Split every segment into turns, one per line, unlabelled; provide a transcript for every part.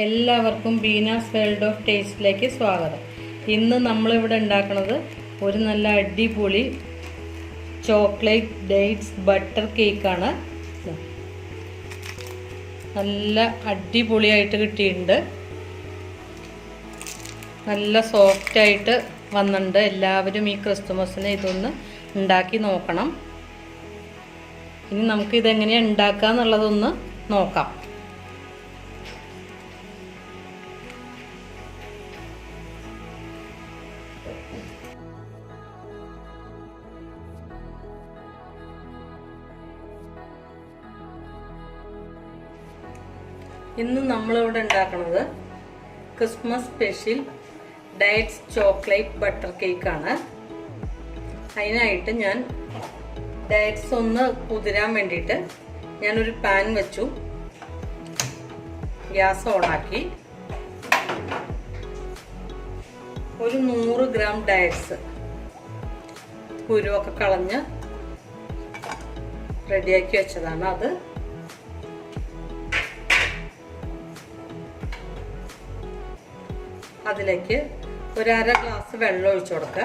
എല്ലാവർക്കും Beena's world of ടേസ്റ്റിലേക്ക് സ്വാഗതം. ഇന്ന് നമ്മളിവിടെ ഉണ്ടാക്കുന്നത് ഒരു നല്ല അടിപൊളി ചോക്ലേറ്റ് ഡേറ്റ്സ് ബട്ടർ കേക്കാണ്. നല്ല അടിപൊളിയായിട്ട് കിട്ടിയിട്ടുണ്ട്, നല്ല സോഫ്റ്റായിട്ട് വന്നിട്ടുണ്ട്. എല്ലാവരും ഈ ക്രിസ്തുമസിന് ഇതൊന്ന് ഉണ്ടാക്കി നോക്കണം. ഇനി നമുക്കിതെങ്ങനെയാണ് ഉണ്ടാക്കുക എന്നുള്ളതൊന്ന് നോക്കാം. ഇന്ന് നമ്മളിവിടെ ഉണ്ടാക്കുന്നത് Christmas special dates chocolate butter കേക്കാണ്. അതിനായിട്ട് ഞാൻ ഡേറ്റ്സ് ഒന്ന് കുതിരാൻ വേണ്ടിയിട്ട് ഞാനൊരു പാൻ വെച്ചു, ഗ്യാസ് ഓണാക്കി. ഒരു 100 ഗ്രാം ഡേറ്റ്സ് കുരുവൊക്കെ കളഞ്ഞ് റെഡിയാക്കി വെച്ചതാണ്. അത് അതിലേക്ക് ഒരു 1/2 ഗ്ലാസ് വെള്ളം ഒഴിച്ചു കൊടുക്കുക.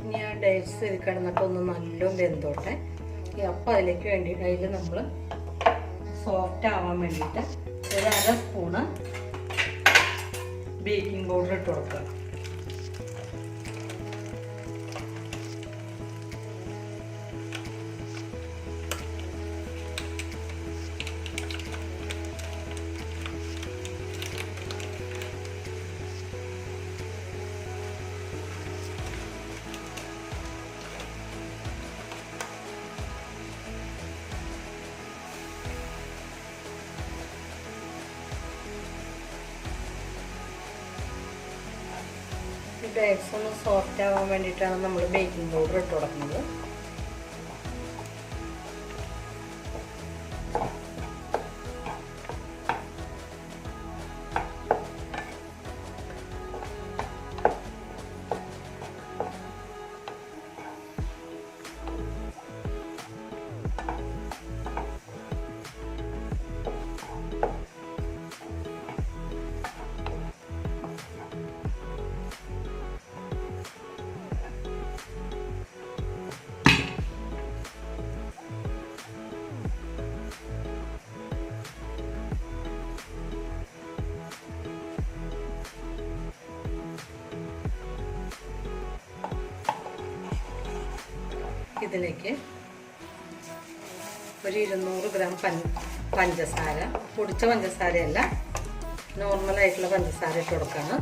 ഇനി ആ ഡേറ്റ്സ് കിടന്നിട്ട് ഒന്ന് നല്ലോണം വെന്തോട്ടെ. അപ്പം അതിലേക്ക് വേണ്ടിയിട്ട് അതിൽ നമ്മൾ സോഫ്റ്റ് ആവാൻ വേണ്ടിയിട്ട് ഒരു 1/2 സ്പൂണ് ബേക്കിംഗ് പൗഡർ ഇട്ട് കൊടുക്കുക. ഡേറ്റ്സ് ഒന്ന് സോഫ്റ്റ് ആവാൻ വേണ്ടിയിട്ടാണ് നമ്മൾ ബേക്കിംഗ് പൗഡർ ഇട്ട് കൊടുക്കുന്നത്. ഇതിലേക്ക് ഒരു 200 ഗ്രാം പഞ്ചസാര, പൊടിച്ച പഞ്ചസാരയല്ല, നോർമലായിട്ടുള്ള പഞ്ചസാര ഇട്ട് കൊടുക്കുകയാണ്.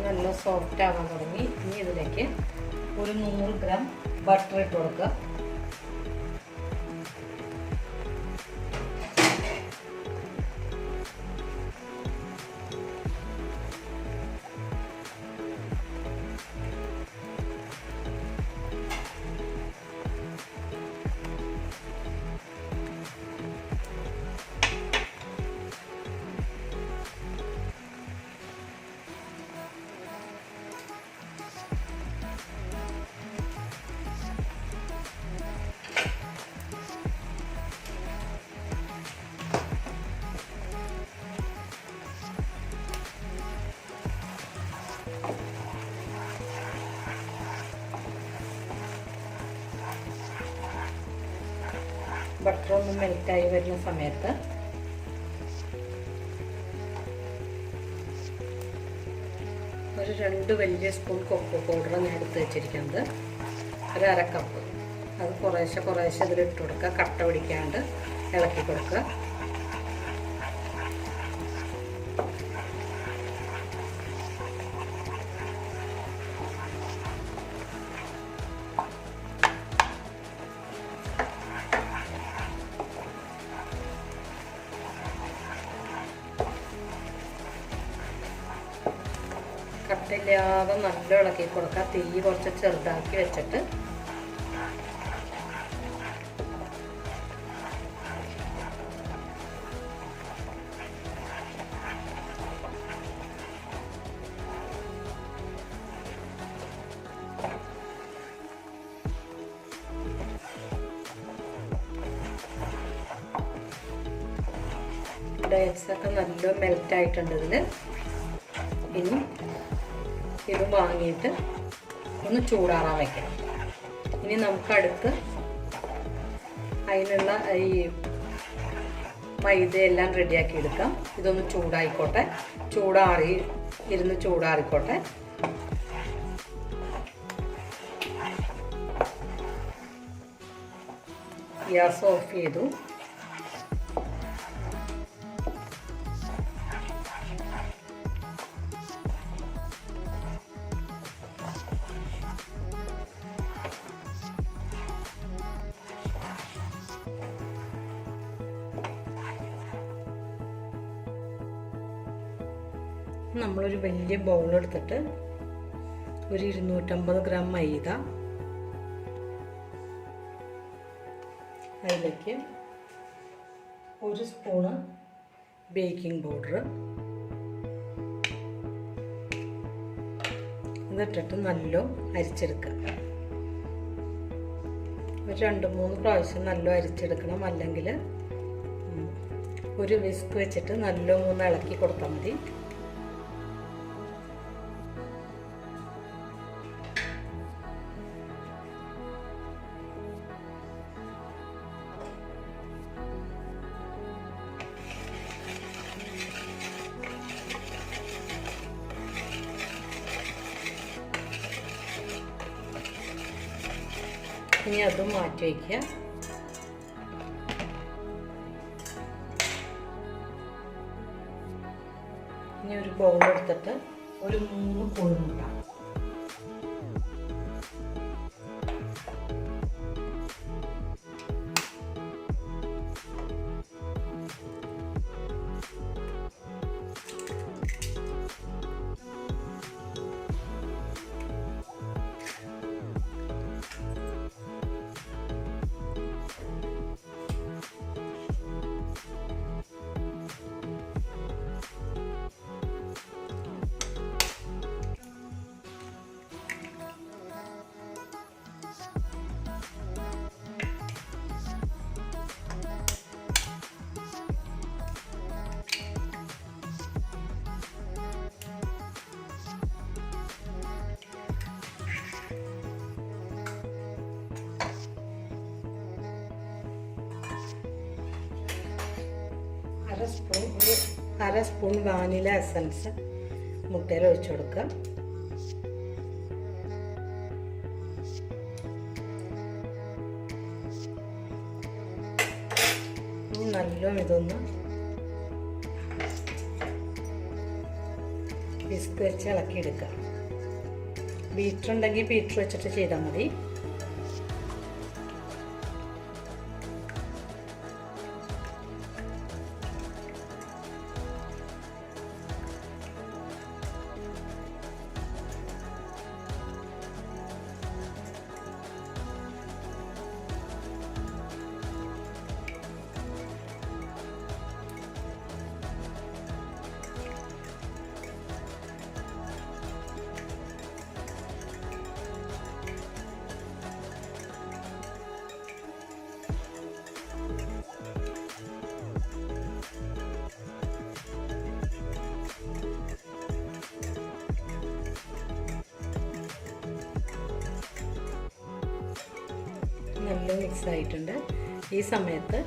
നല്ല സോഫ്റ്റ് ആവാൻ തുടങ്ങി. ഇനി ഇതിലേക്ക് ഒരു 100 ഗ്രാം ബട്ടർ ഇട്ട് കൊടുക്കുക. ബട്ടർ ഒന്ന് മെൽറ്റായി വരുന്ന സമയത്ത് ഒരു 2 വലിയ സ്പൂൺ കൊക്കോ പൗഡർ ഞാൻ എടുത്ത് വെച്ചിരിക്കുന്നത്, ഒരു 1/2 കപ്പ്. അത് കുറേശ്ശെ ഇതിലിട്ട് കൊടുക്കുക, കട്ട പിടിക്കാണ്ട് ഇളക്കി കൊടുക്കുക. കട്ടില്ലാതെ നല്ല ഇളക്കി കൊടുക്കുക. തീ കുറച്ച് ചെറുതാക്കി വെച്ചിട്ട് ഡേറ്റ്സൊക്കെ നല്ല മെൽറ്റായിട്ടുണ്ട് ഇതിൽ. ഇനി ഇത് വാങ്ങിയിട്ട് ഒന്ന് ചൂടാറാൻ വയ്ക്കണം. ഇനി നമുക്ക് അതിനുള്ള ഈ മൈദയെല്ലാം റെഡിയാക്കി എടുക്കാം. ഇതൊന്ന് ചൂടാറിക്കോട്ടെ. ഗ്യാസ് ഓഫ് ചെയ്തു. നമ്മളൊരു വലിയ ബൗൾ എടുത്തിട്ട് ഒരു 250 ഗ്രാം മൈദ, അതിലേക്ക് 1 സ്പൂണ് ബേക്കിംഗ് പൗഡർ ഇതിട്ടിട്ട് നല്ല അരിച്ചെടുക്കുക. ഒരു 2-3 പ്രാവശ്യം നല്ല അരിച്ചെടുക്കണം. അല്ലെങ്കിൽ ഒരു വിസ്ക് വെച്ചിട്ട് നല്ല ഒന്ന് ഇളക്കി കൊടുത്താൽ മതി. ഇനി അതും മാറ്റി വയ്ക്കുക. ഇനി ഒരു ബൗൾ എടുത്തിട്ട് ഒരു 3 കോഴിമുട്ട, അര സ്പൂൺ വാനില എസൻസ് മുട്ടയിൽ ഒഴിച്ചു കൊടുക്കുക. നല്ല ഇതൊന്ന് വിസ്ക് വെച്ച് ഇളക്കിയെടുക്കുക. ബീറ്റർ ഉണ്ടെങ്കിൽ ബീറ്റർ വെച്ചിട്ട് ചെയ്താൽ മതി. നല്ല മിക്സ് ആയിട്ടുണ്ട്. ഈ സമയത്ത്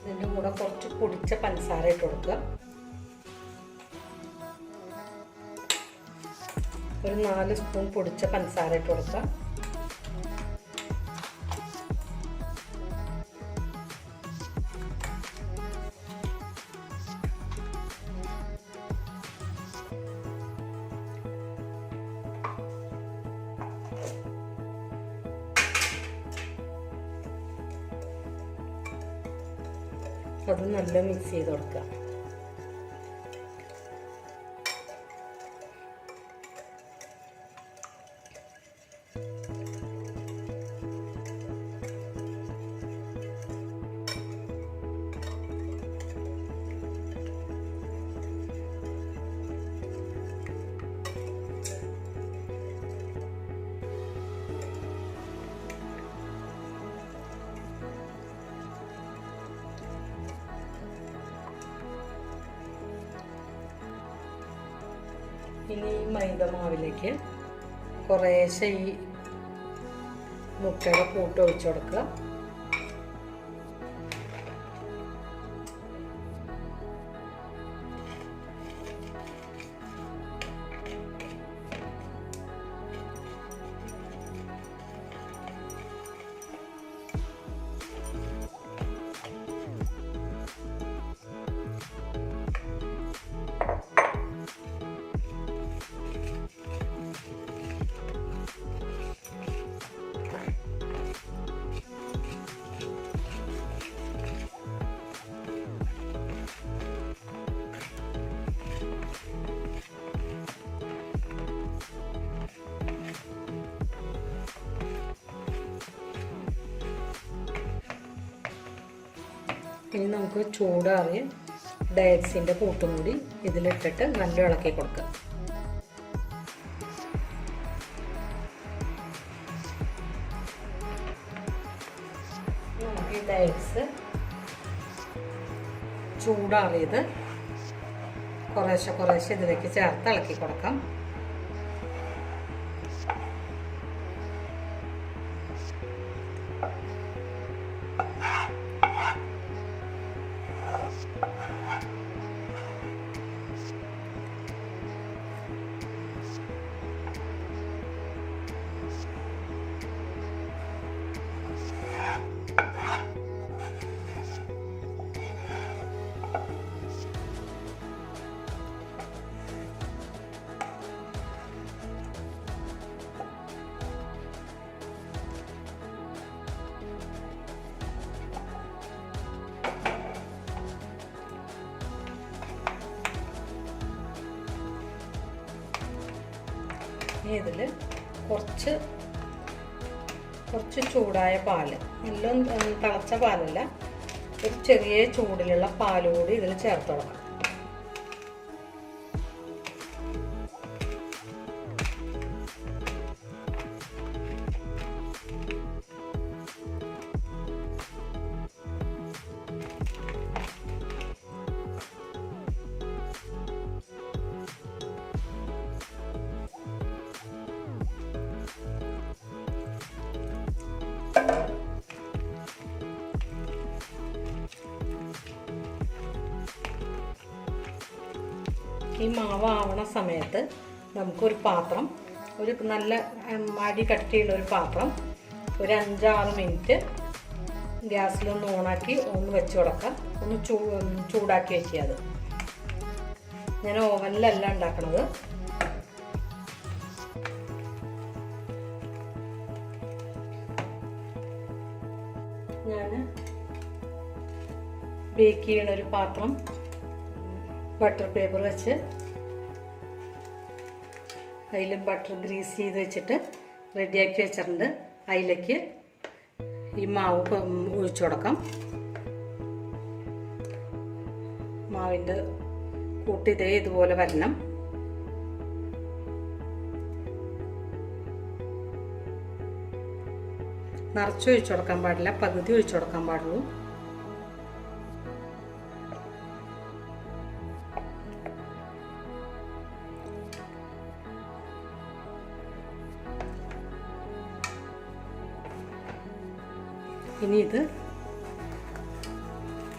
ഇതിൻ്റെ കൂടെ കുറച്ച് പൊടിച്ച പഞ്ചസാര ഇട്ട് കൊടുക്കുക. ഒരു 4 സ്പൂൺ പൊടിച്ച പഞ്ചസാര ഇട്ട് കൊടുക്കുക. അത് നല്ല മിക്സ് ചെയ്ത് കൊടുക്കുക. ഇനി മൈദ മാവിലേക്ക് കുറേശ്ശെ ഈ മുട്ടയുടെ കൂട്ട് ഒഴിച്ചു കൊടുക്കുക. ഇനി നമുക്ക് ചൂടാറിയ ഡേറ്റ്സിൻ്റെ കൂട്ടും കൂടി ഇതിലിട്ടിട്ട് നല്ല ഇളക്കി കൊടുക്കുക. നമുക്ക് ഈ ഡേറ്റ്സ് ചൂടാറിയത് കുറേശ്ശെ ഇതിലേക്ക് ചേർത്ത് ഇളക്കി കൊടുക്കാം. ഇതിൽ കുറച്ച് ചൂടായ പാല്, നല്ല തിളച്ച പാലല്ല, ഒരു ചെറിയ ചൂടിലുള്ള പാല് കൂടി ഇതിൽ ചേർത്ത് കൊടുക്കണം. ഈ മാവ് ആവണ സമയത്ത് നമുക്കൊരു പാത്രം, ഒരു നല്ല അടി കട്ടിയുള്ള ഒരു പാത്രം ഒരു 5-6 മിനിറ്റ് ഗ്യാസിലൊന്ന് ഓണാക്കി ഒന്ന് വെച്ച് കൊടുക്കാം. ഒന്ന് ചൂടാക്കി വെക്കുക. അത് ഞാൻ ഓവനിലല്ല ഉണ്ടാക്കണത്. ഞാൻ ബേക്ക് ചെയ്യണ ഒരു പാത്രം ബട്ടർ പേപ്പർ വെച്ച് അതിൽ ബട്ടർ ഗ്രീസ് ചെയ്ത് വെച്ചിട്ട് റെഡിയാക്കി വെച്ചിട്ടുണ്ട്. അതിലേക്ക് ഈ മാവ് ഒഴിച്ചു കൊടുക്കാം. മാവിൻ്റെ കൂട്ടി ഇതുപോലെ വരണം. നിറച്ച് ഒഴിച്ചു കൊടുക്കാൻ പാടില്ല, പകുതി ഒഴിച്ചു കൊടുക്കാൻ പാടുള്ളൂ. ഇനി ഇത്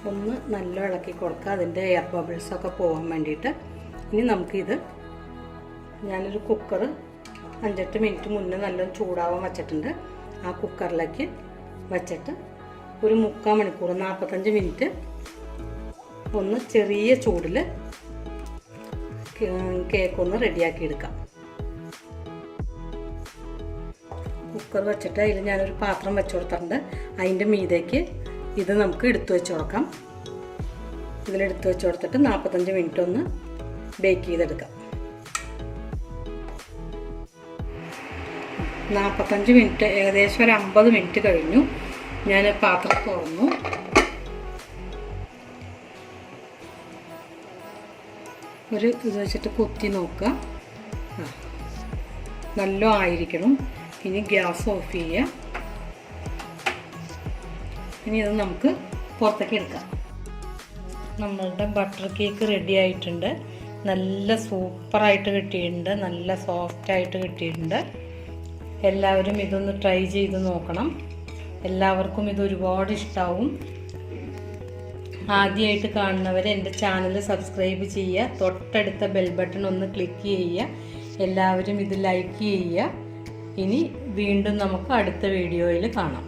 ഒന്ന് നല്ല ഇളക്കി കൊടുക്കുക, അതിൻ്റെ എയർ ബബിൾസൊക്കെ പോകാൻ വേണ്ടിയിട്ട്. ഇനി നമുക്കിത് ഞാനൊരു കുക്കർ 5-8 മിനിറ്റ് മുന്നേ നല്ലോണം ചൂടാവാൻ വച്ചിട്ടുണ്ട്. ആ കുക്കറിലേക്ക് വച്ചിട്ട് ഒരു 3/4 മണിക്കൂർ 45 മിനിറ്റ് ഒന്ന് ചെറിയ ചൂടിൽ കേക്കൊന്ന് റെഡിയാക്കി എടുക്കാം. കുക്കർ വെച്ചിട്ട് അതിൽ ഞാനൊരു പാത്രം വെച്ച് കൊടുത്തിട്ടുണ്ട്. അതിൻ്റെ മീതേക്ക് ഇത് നമുക്ക് എടുത്തു വെച്ച് കൊടുക്കാം. ഇതിലെടുത്ത് വെച്ച് കൊടുത്തിട്ട് 45 മിനിറ്റ് ഒന്ന് ബേക്ക് ചെയ്തെടുക്കാം. 45 മിനിറ്റ് ഏകദേശം ഒരു 50 മിനിറ്റ് കഴിഞ്ഞു. ഞാൻ പാത്രം തുറന്നു. ഒരു ഇത് വെച്ചിട്ട് കുത്തി നോക്കുക. നല്ല ആയിരിക്കണം. ഇനി ഗ്യാസ് ഓഫ് ചെയ്യുക. ഇനി ഇത് നമുക്ക് പുറത്തേക്ക് എടുക്കാം. നമ്മളുടെ ബട്ടർ കേക്ക് റെഡി ആയിട്ടുണ്ട്. നല്ല സൂപ്പറായിട്ട് കിട്ടിയിട്ടുണ്ട്, നല്ല സോഫ്റ്റായിട്ട് കിട്ടിയിട്ടുണ്ട്. എല്ലാവരും ഇതൊന്ന് ട്രൈ ചെയ്ത് നോക്കണം. എല്ലാവർക്കും ഇത് ഒരുപാട് ഇഷ്ടമാവും. ആദ്യമായിട്ട് കാണുന്നവർ എൻ്റെ ചാനൽ സബ്സ്ക്രൈബ് ചെയ്യുക, തൊട്ടടുത്ത ബെൽ ബട്ടൺ ഒന്ന് ക്ലിക്ക് ചെയ്യുക. എല്ലാവരും ഇത് ലൈക്ക് ചെയ്യുക. ഇനി വീണ്ടും നമുക്ക് അടുത്ത വീഡിയോയിൽ കാണാം.